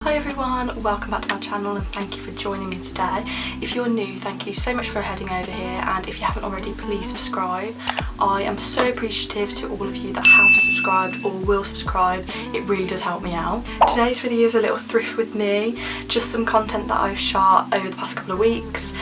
Hi everyone, welcome back to my channel and thank you for joining me today. If you're new, thank you so much for heading over here, and if you haven't already, please subscribe. I am so appreciative to all of you that have subscribed or will subscribe. It really does help me out. Today's video is a little thrift with me, just some content that I've shot over the past couple of weeks.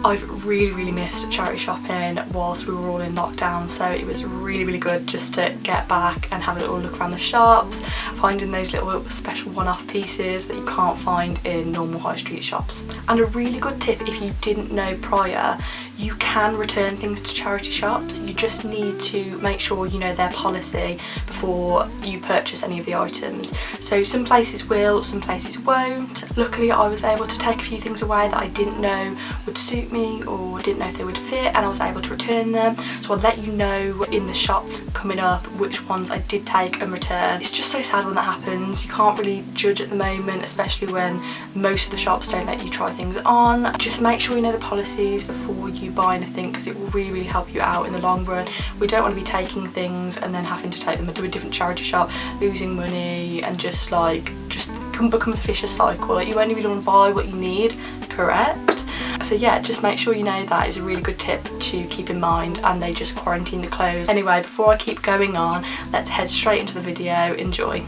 I've really missed charity shopping whilst we were all in lockdown, so it was really good just to get back and have a little look around the shops, finding those little special one-off pieces that you can't find in normal high street shops. And a really good tip, if you didn't know prior, you can return things to charity shops. You just need to make sure you know their policy before you purchase any of the items. So some places will, some places won't. Luckily I was able to take a few things away that I didn't know would suit me or didn't know if they would fit, and I was able to return them. So I'll let you know in the shops coming up which ones I did take and return. It's just so sad when that happens. You can't really judge at the moment, especially when most of the shops don't let you try things on. Just make sure you know the policies before you buy anything, because it will really help you out in the long run. We don't want to be taking things and then having to take them to a different charity shop, losing money, and just becomes a vicious cycle. Like, you only really want to buy what you need, correct? So yeah, just make sure you know that is a really good tip to keep in mind, and they just quarantine the clothes. Anyway, before I keep going on, let's head straight into the video. Enjoy.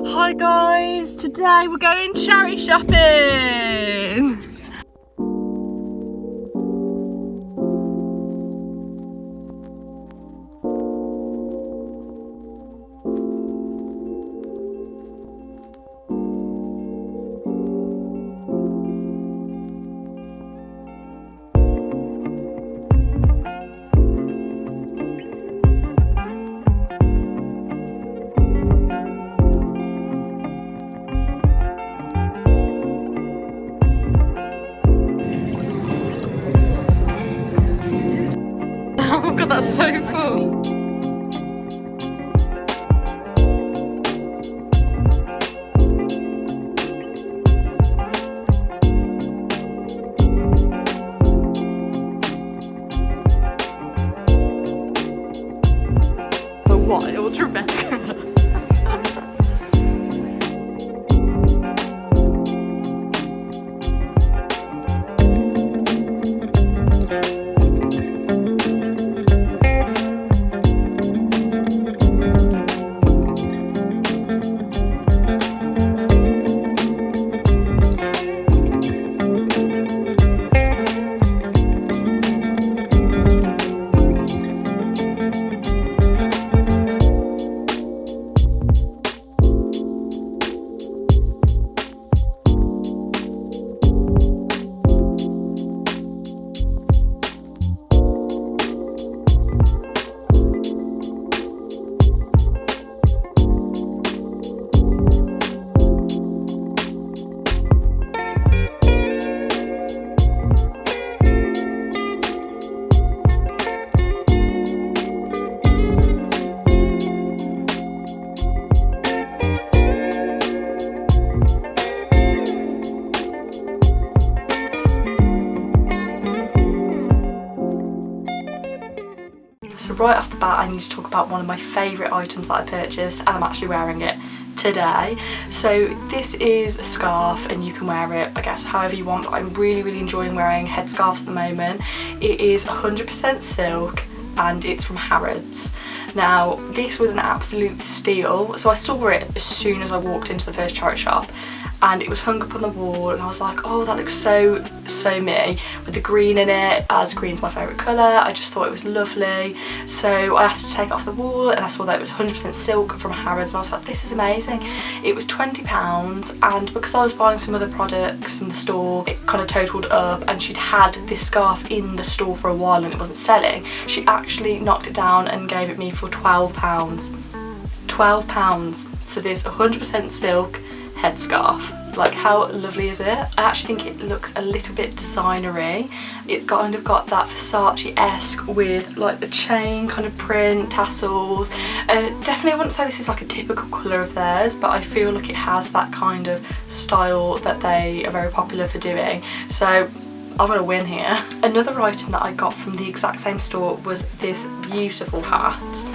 Hi guys, today we're going charity shopping. Oh my god, that's so cool. The wild Rebecca. So right off the bat, I need to talk about one of my favourite items that I purchased, and I'm actually wearing it today. So this is a scarf, and you can wear it, I guess, however you want, but I'm really enjoying wearing headscarves at the moment. It is 100% silk and it's from Harrods. Now this was an absolute steal. So I saw it as soon as I walked into the first charity shop, and it was hung up on the wall, and I was like, oh, that looks so me, with the green in it, as green's my favourite colour. I just thought it was lovely. So I asked to take it off the wall, and I saw that it was 100% silk from Harrods, and I was like, this is amazing. It was £20, and because I was buying some other products in the store, it kind of totaled up, and she'd had this scarf in the store for a while and it wasn't selling. She actually knocked it down and gave it me for £12. £12 for this 100% silk headscarf. Like, how lovely is it? I actually think it looks a little bit designery. It's kind of got that Versace-esque with like the chain kind of print, tassels. Definitely I wouldn't say this is like a typical colour of theirs, but I feel like it has that kind of style that they are very popular for doing. So I've got a win here. Another item that I got from the exact same store was this beautiful hat.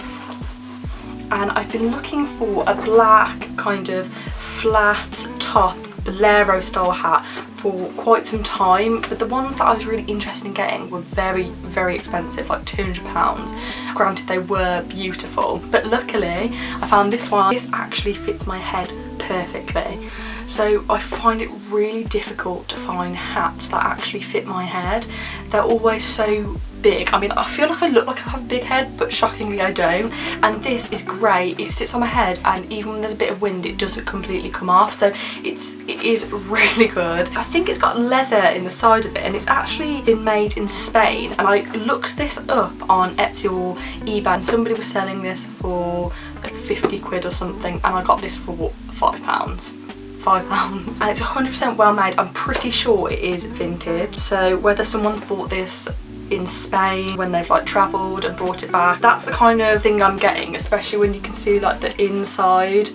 and I've been looking for a black kind of flat top bolero style hat for quite some time, but the ones that I was really interested in getting were very expensive, like £200. Granted, they were beautiful, but luckily I found this one. This actually fits my head perfectly. So I find it really difficult to find hats that actually fit my head. They're always so big. I mean, I feel like I look like I have a big head, but shockingly I don't. And this is great. It sits on my head, and even when there's a bit of wind, it doesn't completely come off. So it is really good. I think it's got leather in the side of it, and it's actually been made in Spain. And I looked this up on Etsy or eBay, and somebody was selling this for like 50 quid or something, and I got this for £5. And it's 100% well made. I'm pretty sure it is vintage, so whether someone's bought this in Spain when they've like travelled and brought it back, that's the kind of thing I'm getting, especially when you can see like the inside.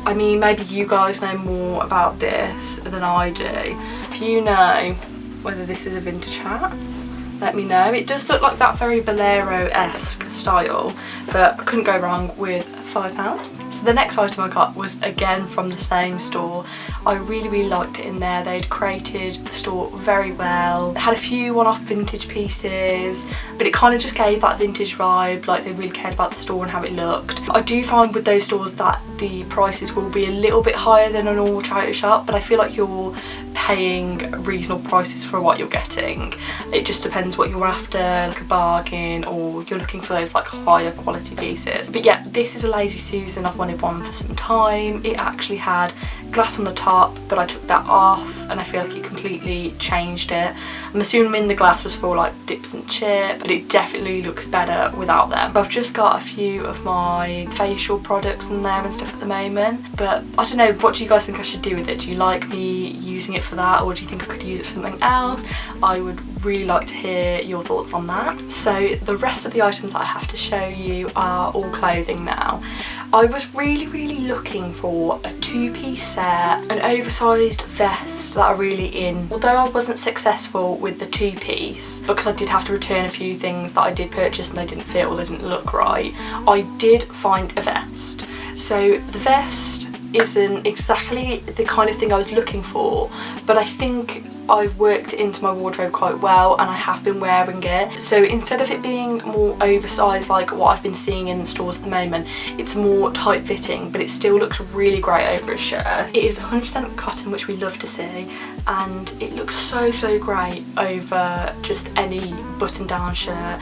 I mean, maybe you guys know more about this than I do. If you know whether this is a vintage hat, let me know. It does look like that very bolero-esque style, but I couldn't go wrong with £5. So the next item I got was again from the same store. I really liked it in there. They'd created the store very well. They had a few one-off vintage pieces, but it kind of just gave that vintage vibe, like they really cared about the store and how it looked. I do find with those stores that the prices will be a little bit higher than a normal charity shop, but I feel like you're paying reasonable prices for what you're getting. It just depends what you're after, like a bargain, or you're looking for those like higher quality pieces. But yeah, this is a Lazy Susan. I've wanted one for some time. It actually had glass on the top, but I took that off and I feel like it completely changed it. I'm assuming the glass was for like dips and chip, but it definitely looks better without them. I've just got a few of my facial products in there and stuff at the moment, but I don't know, what do you guys think I should do with it? Do you like me using it for that, or do you think I could use it for something else? I would really like to hear your thoughts on that. So the rest of the items that I have to show you are all clothing now. I was really looking for a two-piece set, an oversized vest that are really in. Although I wasn't successful with the two-piece, because I did have to return a few things that I did purchase and they didn't fit or they didn't look right, I did find a vest. So the vest isn't exactly the kind of thing I was looking for, but I think I've worked it into my wardrobe quite well and I have been wearing it. So instead of it being more oversized like what I've been seeing in the stores at the moment, it's more tight fitting, but it still looks really great over a shirt. It is 100% cotton, which we love to see, and it looks so great over just any button down shirt.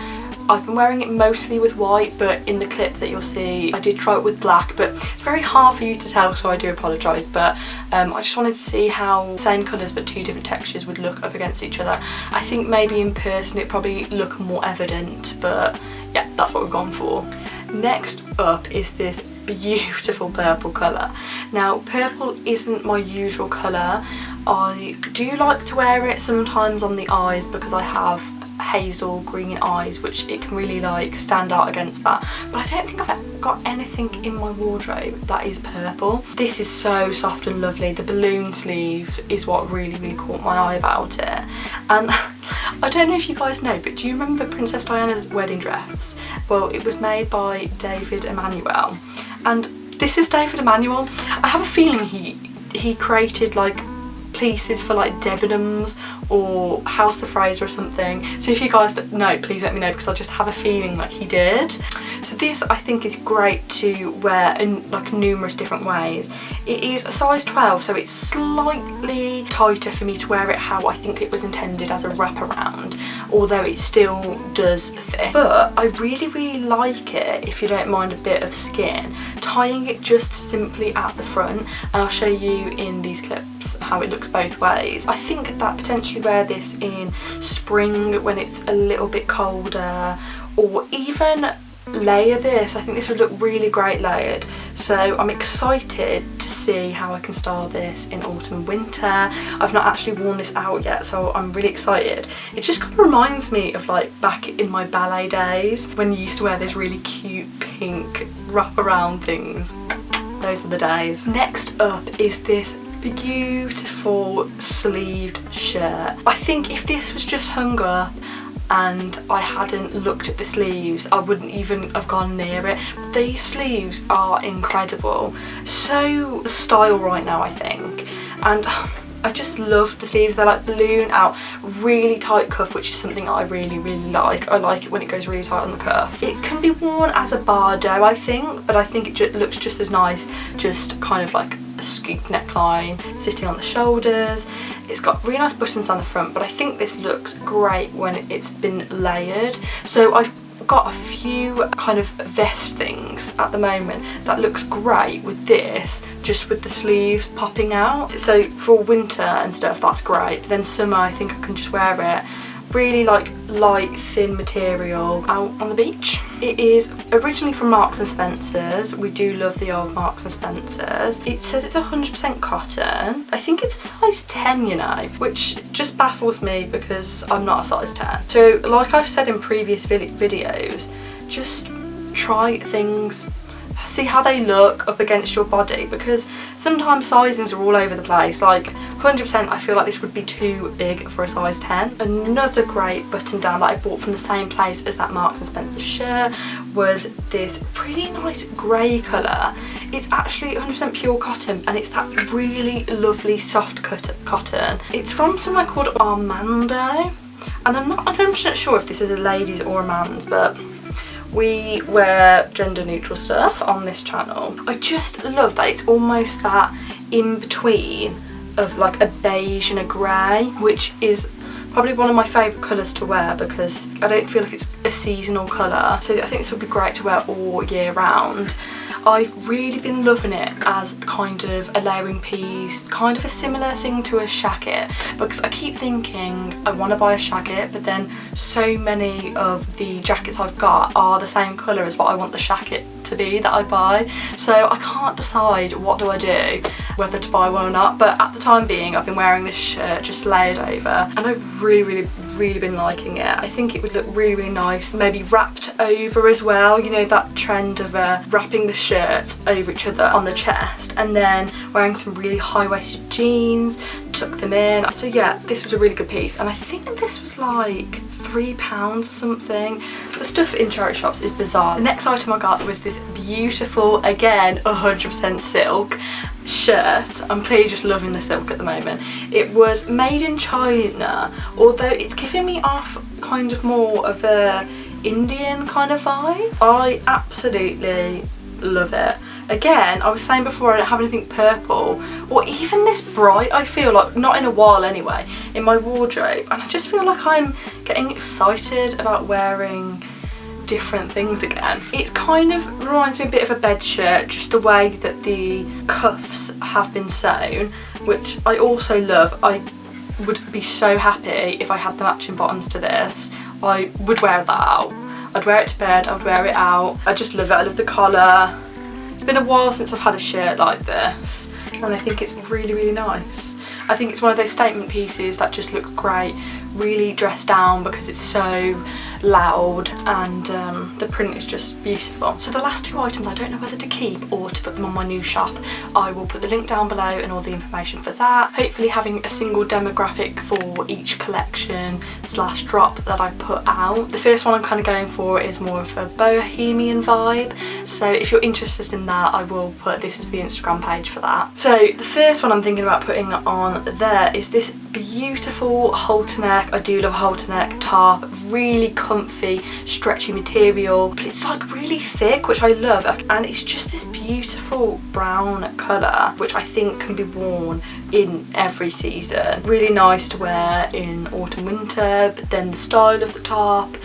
I've been wearing it mostly with white, but in the clip that you'll see I did try it with black, but it's very hard for you to tell, so I do apologise. But I just wanted to see how same colours but two different textures would look up against each other. I think maybe in person it probably look more evident, but yeah, that's what we've gone for. Next up is this beautiful purple colour. Now, purple isn't my usual colour. I do like to wear it sometimes on the eyes because I have hazel green eyes, which it can really like stand out against that, but I don't think I've got anything in my wardrobe that is purple. This is so soft and lovely. The balloon sleeve is what really caught my eye about it. And I don't know if you guys know, but do you remember Princess Diana's wedding dress? Well, it was made by David Emanuel, and this is David Emanuel. I have a feeling he created like pieces for like Debenhams or House of Fraser or something. So if you guys know, please let me know, because I just have a feeling like he did. So this I think is great to wear in like numerous different ways. It is a size 12, so it's slightly tighter for me to wear it how I think it was intended as a wraparound, although it still does fit. But I really like it, if you don't mind a bit of skin, tying it just simply at the front, and I'll show you in these clips how it looks both ways. I think that potentially wear this in spring when it's a little bit colder, or even layer this. I think this would look really great layered. So I'm excited to see how I can style this in autumn and winter. I've not actually worn this out yet, so I'm really excited. It just kind of reminds me of like back in my ballet days when you used to wear those really cute pink wraparound things. Those are the days. Next up is this beautiful sleeved shirt. I think if this was just hung up, and I hadn't looked at the sleeves, I wouldn't even have gone near it. These sleeves are incredible. So the style right now, I think. And I just love the sleeves. They're like balloon out, really tight cuff, which is something I really like. I like it when it goes really tight on the cuff. It can be worn as a bardo, I think, but I think it looks just as nice, just kind of like a scoop neckline sitting on the shoulders. It's got really nice buttons on the front, but I think this looks great when it's been layered. So I've got a few kind of vest things at the moment that looks great with this, just with the sleeves popping out. So for winter and stuff, that's great. But then summer, I think I can just wear it really like light, thin material out on the beach. It is originally from Marks and Spencer's. We do love the old Marks and Spencer's. It says it's 100% cotton. I think it's a size 10, you know, which just baffles me because I'm not a size 10. So like I've said in previous videos, just try things, see how they look up against your body, because sometimes sizings are all over the place. Like 100% I feel like this would be too big for a size 10. Another great button down that I bought from the same place as that Marks and Spencer shirt was this pretty nice grey colour. It's actually 100% pure cotton, and it's that really lovely soft cotton. It's from somewhere called Armando, and I'm not 100% sure if this is a ladies or a man's, but we wear gender neutral stuff on this channel. I just love that it's almost that in between of like a beige and a grey, which is probably one of my favourite colours to wear because I don't feel like it's a seasonal colour. So I think this would be great to wear all year round. I've really been loving it as kind of a layering piece, kind of a similar thing to a shacket, because I keep thinking I want to buy a shacket, but then so many of the jackets I've got are the same colour as what I want the shacket to be that I buy. So I can't decide what do I do, whether to buy one or not. But at the time being, I've been wearing this shirt just layered over, and I've really been liking it. I think it would look really nice, maybe wrapped over as well, you know, that trend of wrapping the shirts over each other on the chest, and then wearing some really high-waisted jeans, tuck them in. So yeah, this was a really good piece, and I think this was like £3 or something. The stuff in charity shops is bizarre. The next item I got was this beautiful, again 100% silk shirt. I'm clearly just loving the silk at the moment. It was made in China, although it's giving me off kind of more of a Indian kind of vibe. I absolutely love it. Again, I was saying before I don't have anything purple or even this bright, I feel like, not in a while anyway, in my wardrobe, and I just feel like I'm getting excited about wearing different things again. It kind of reminds me a bit of a bed shirt, just the way that the cuffs have been sewn, which I also love. I would be so happy if I had the matching bottoms to this. I would wear that out. I'd wear it to bed, I would wear it out. I just love it. I love the collar. It's been a while since I've had a shirt like this, and I think it's really nice. I think it's one of those statement pieces that just looks great, really dressed down because it's so loud, and the print is just beautiful. So the last two items I don't know whether to keep or to put them on my new shop. I will put the link down below and all the information for that. Hopefully having a single demographic for each collection / drop that I put out. The first one I'm kind of going for is more of a bohemian vibe, so if you're interested in that, I will put, this is the Instagram page for that. So the first one I'm thinking about putting on there is this beautiful halter neck. I do love halter neck top, really comfy stretchy material, but it's like really thick, which I love, and it's just this beautiful brown colour, which I think can be worn in every season. Really nice to wear in autumn winter, but then the style of the top,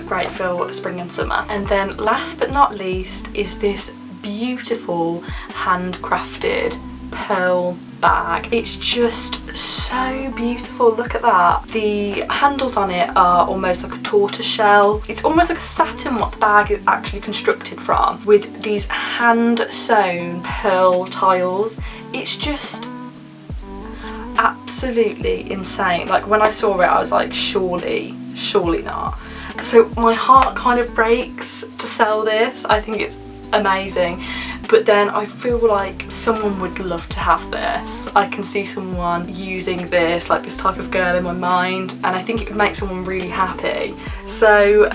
great for spring and summer. And then last but not least is this beautiful handcrafted pearl bag. It's just so beautiful, look at that. The handles on it are almost like a tortoise shell. It's almost like a satin what the bag is actually constructed from, with these hand sewn pearl tiles. It's just absolutely insane. Like when I saw it I was like, surely not. So my heart kind of breaks to sell this. I think it's amazing, but then I feel like someone would love to have this. I can see someone using this, like this type of girl in my mind, and I think it would make someone really happy. So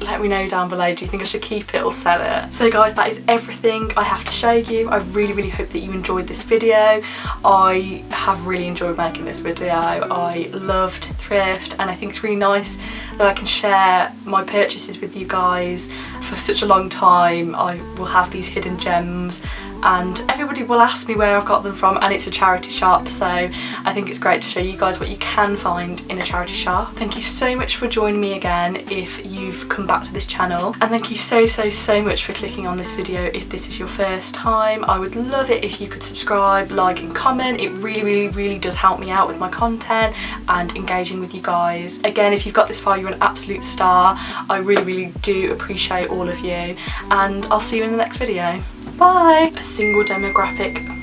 let me know down below, do you think I should keep it or sell it? So guys, that is everything I have to show you. I really hope that you enjoyed this video. I have really enjoyed making this video. I loved Thrift, and I think it's really nice that I can share my purchases with you guys for such a long time. I will have these hidden gems and everybody will ask me where I've got them from, and it's a charity shop, so I think it's great to show you guys what you can find in a charity shop. Thank you so much for joining me again if you've come back to this channel, and thank you so much for clicking on this video if this is your first time. I would love it if you could subscribe, like and comment. It really does help me out with my content and engaging with you guys. Again, if you've got this far, you're an absolute star. I really do appreciate all of you, and I'll see you in the next video. Bye! A single demographic